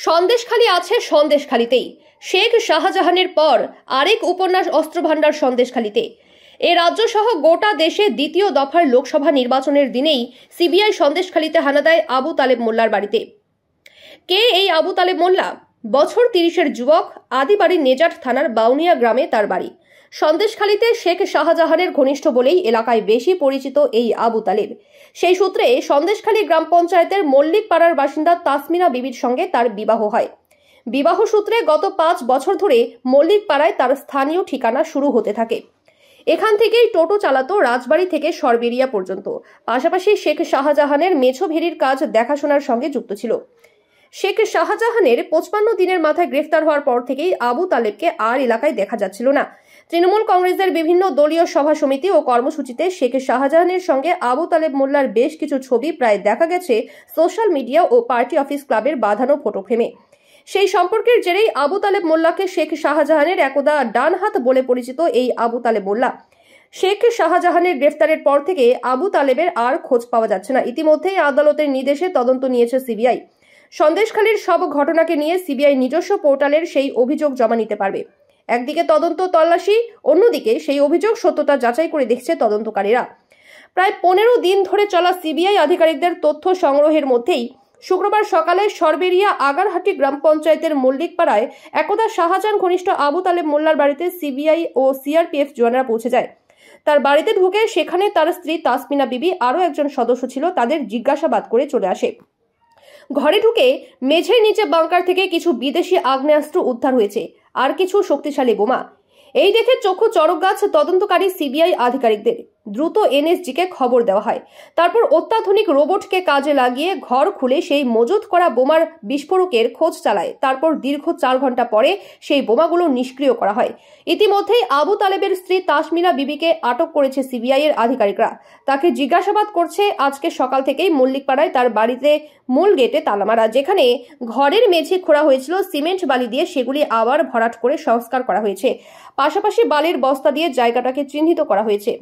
সন্দেশখালী আছে সন্দেশখালীতেই। শেখ শাহজাহানের পর আরেক উপন্যাস অস্ত্রভান্ডার সন্দেশখালীতে। এ রাজ্য সহ গোটা দেশে দ্বিতীয় দফার লোকসভা নির্বাচনের দিনেই সিবিআই সন্দেশখালীতে হানা দেয় আবু তালেব মোল্লার বাড়িতে। কে এই আবু তালেব মোল্লা? বছর 30-এর যুবক, আদিবাড়ি নেজাট থানার বাউনিয়া গ্রামে তার বাড়ি। সন্দেশখালীতে শেখ শাহজাহানের ঘনিষ্ঠ বলেই এলাকায় বেশি পরিচিত এই আবু তালেব। সেই সূত্রে সন্দেশখালী গ্রাম পঞ্চায়েতের মল্লিক পাড়ার বাসিন্দা তাসমিনা বিবির সঙ্গে তার বিবাহ হয়। বিবাহ সূত্রে গত 5 বছর ধরে মল্লিক পাড়ায় তার স্থানীয় ঠিকানা শুরু হতে থাকে। এখান থেকেই টোটো চালাতো রাজবাড়ি থেকে সরবেরিয়া পর্যন্ত। পাশাপাশি শেখ শাহজাহানের মেছো ভেরির কাজ দেখাশোনার সঙ্গে যুক্ত ছিল। শেখ শাহজাহানের 55 দিনের মাথায় গ্রেফতার হওয়ার পর থেকেই আবু তালেবকে আর এলাকায় দেখা যাচ্ছিল না। তৃণমূল কংগ্রেসের বিভিন্ন দলীয় সভা সমিতি ও কর্মসূচিতে শেখ শাহজাহানের সঙ্গে আবু তালেব মোল্লার বেশ কিছু ছবি প্রায় দেখা গেছে সোশ্যাল মিডিয়া ও পার্টি অফিস ক্লাবের বাঁধানো ফটো ফ্রেমে। সেই সম্পর্কের জেরেই আবু তালেব মোল্লাকে শেখ শাহজাহানের একদা ডান হাত বলে পরিচিত এই আবু তালেব মোল্লা। শেখ শাহজাহানের গ্রেফতারের পর থেকে আবু তালেবের আর খোঁজ পাওয়া যাচ্ছে না। ইতিমধ্যেই আদালতের নির্দেশে তদন্ত নিয়েছে সিবিআই। সন্দেশখালীর সব ঘটনাকে নিয়ে সিবিআই নিজস্ব পোর্টালের সেই অভিযোগ জমা নিতে পারবে। একদিকে তদন্ত তল্লাশি, অন্যদিকে সেই অভিযোগ সত্যতা যাচাই করে দেখছে তদন্তকারীরা। প্রায় 15 দিন ধরে চলা সিবিআই আধিকারিকদের তথ্য সংগ্রহের মধ্যেই শুক্রবার সকালে সরবেরিয়া আগারহাটি গ্রাম পঞ্চায়েতের মল্লিক পাড়ায় একদা শাহজাহান ঘনিষ্ঠ আবু তালেব মোল্লার বাড়িতে সিবিআই ও সিআরপিএফ জওয়ানরা পৌঁছে যায়। তার বাড়িতে ঢুকে সেখানে তার স্ত্রী তাসমিনা বিবি আরও একজন সদস্য ছিল, তাদের জিজ্ঞাসাবাদ করে চলে আসে। ঘরে ঢুকে মেঝের নিচে বাংকার থেকে কিছু বিদেশি আগ্নেয়াস্ত্র উদ্ধার হয়েছে, আর কিছু শক্তিশালী বোমা। এই দেখে চক্ষু চড়ক গাছ তদন্তকারী সিবিআই আধিকারিকদের। দ্রুত এনএসজিকে খবর দেওয়া হয়। তারপর অত্যাধুনিক রোবটকে কাজে লাগিয়ে ঘর খুলে সেই মজুত করা বোমার বিস্ফোরকের খোঁজ চালায়। তারপর দীর্ঘ 4 ঘন্টা পরে সেই বোমাগুলো নিষ্ক্রিয় করা হয়। ইতিমধ্যেই আবু তালেবের স্ত্রী তাসমিনা বিবিকে আটক করেছে সিবিআই এর আধিকারিকরা। তাকে জিজ্ঞাসাবাদ করছে। আজকে সকাল থেকেই মল্লিকপাড়ায় তার বাড়িতে মূল গেটে তালা মারা। যেখানে ঘরের মেঝে খোঁড়া হয়েছিল সিমেন্ট বালি দিয়ে, সেগুলি আবার ভরাট করে সংস্কার করা হয়েছে। পাশাপাশি বালির বস্তা দিয়ে জায়গাটাকে চিহ্নিত করা হয়েছে।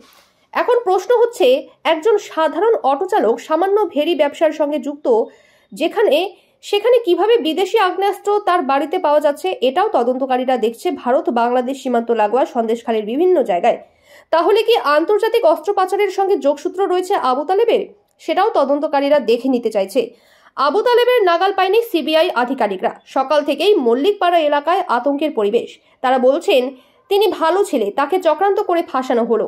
এখন প্রশ্ন হচ্ছে, একজন সাধারণ অটো চালক সামান্য ভেরি ব্যবসার সঙ্গে যুক্ত, সেখানে কিভাবে বিদেশি আগ্নেয়াস্ত্র তার বাড়িতে পাওয়া যাচ্ছে? এটাও তদন্তকারীরা দেখছে ভারত বাংলাদেশ সীমান্ত লাগোয়া সন্দেশখালীর বিভিন্ন জায়গায়। তাহলে কি আন্তর্জাতিক অস্ত্র পাচারের সঙ্গে যোগসূত্র রয়েছে আবু তালেবের? সেটাও তদন্তকারীরা দেখে নিতে চাইছে। আবু তালেবের নাগাল পায়নি সিবিআই আধিকারিকরা। সকাল থেকেই মল্লিকপাড়া এলাকায় আতঙ্কের পরিবেশ। তারা বলছেন, তিনি ভালো ছেলে, তাকে চক্রান্ত করে ফাঁসানো হলো।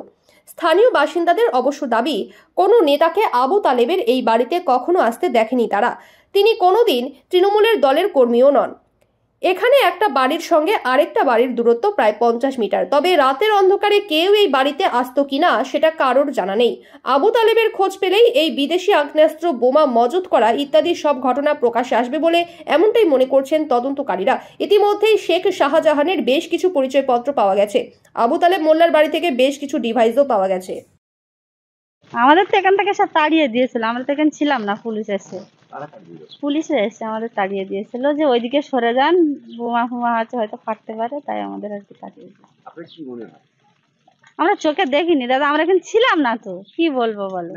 স্থানীয় বাসিন্দাদের অবশ্য দাবি, কোনো নেতাকে আবু তালেবের এই বাড়িতে কখনো আসতে দেখেনি তারা। তিনি কোনোদিন তৃণমূলের দলের কর্মীও নন। এখানে একটা বাড়ির সঙ্গে আরেকটা বাড়ির দূরত্ব প্রায় 50 মিটার। তবে রাতের অন্ধকারে কেউ এই বাড়িতে আসতো কিনা সেটা কারোর জানা নেই। আবু তালেবের খোঁজ পেলেই এই বিদেশি আগ্নেয়াস্ত্র, বোমা মজুত করা ইত্যাদি সব ঘটনা প্রকাশ্যে আসবে বলে এমনটাই মনে করছেন তদন্তকারীরা। ইতিমধ্যেই শেখ শাহজাহানের বেশ কিছু পরিচয়পত্র পাওয়া গেছে। আবু তালেব মোল্লার বাড়ি থেকে বেশ কিছু ডিভাইসও পাওয়া গেছে। আমাদের তো এখান থেকে সব তাড়িয়ে দিয়েছিল, আমরা তো এখানে ছিলাম না। পুলিশ এসে আমাদের তাড়িয়ে দিয়েছিল যে ওইদিকে সরে যান, বোমা ফোমা আছে, হয়তো ফাটতে পারে, তাই আমাদের আর কি তাড়িয়ে দিয়েছে। আমরা চোখে দেখিনি দাদা, আমরা এখানে ছিলাম না, তো কি বলবো বলো।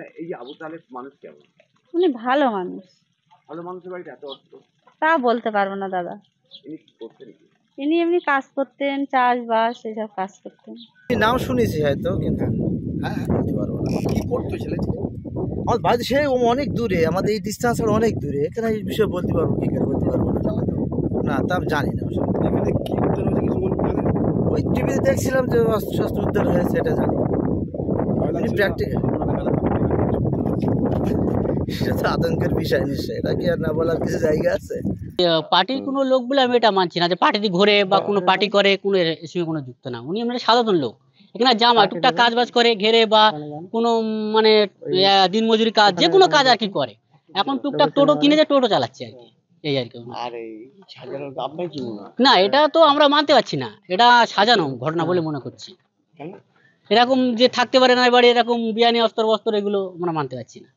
উনি ভালো মানুষ। তা বলতে পারবো না দাদা। ইনি এমনি কাজ করতেন, চাষবাস এসব কাজ করতেন। নাম শুনেছি হয়তো, কিন্তু বলতে পারবো না। কি করতো ছেলেটি? আমার বাড়ি সে অনেক দূরে, আমাদের এই ডিস্টেন্স অনেক দূরে। এখানে এই বিষয়ে বলতে পারবো কি করে, বলতে পারবো না, তা আমি জানি না। এখানে কি উদ্ধার হয়েছে কিছু বলতে পারেন? ওই টিভিতে দেখছিলাম যে অস্ত্র উদ্ধার হয়েছে, এটা জানি। প্র্যাকটিক্যাল সেটা তো আতঙ্কের বিষয় নিশ্চয়, এটা কি আর না বলার কিছু জায়গা আছে? পার্টির কোনো লোক বলে আমি এটা মানছি না যে পার্টিতে ঘোরে বা কোনো পার্টি করে, কোনো এর সঙ্গে কোনো যুক্ত না। উনি মানে সাধারণ লোক, এখানে জামা টুকটাক কাজ বাজ করে, ঘেরে বা কোনো মানে দিনমজুরি কাজ, যে কোনো কাজ আর কি করে। এখন টুকটাক টোটো কিনেছে, টোটো চালাচ্ছে আর কি, এই আর কি। না, এটা তো আমরা মানতে পারছি না, এটা সাজানো ঘটনা বলে মনে করছি। এরকম যে থাকতে পারে না বাড়ি, এরকম বিয়ানি অস্ত্র বস্ত্র, এগুলো আমরা মানতে পারছি না।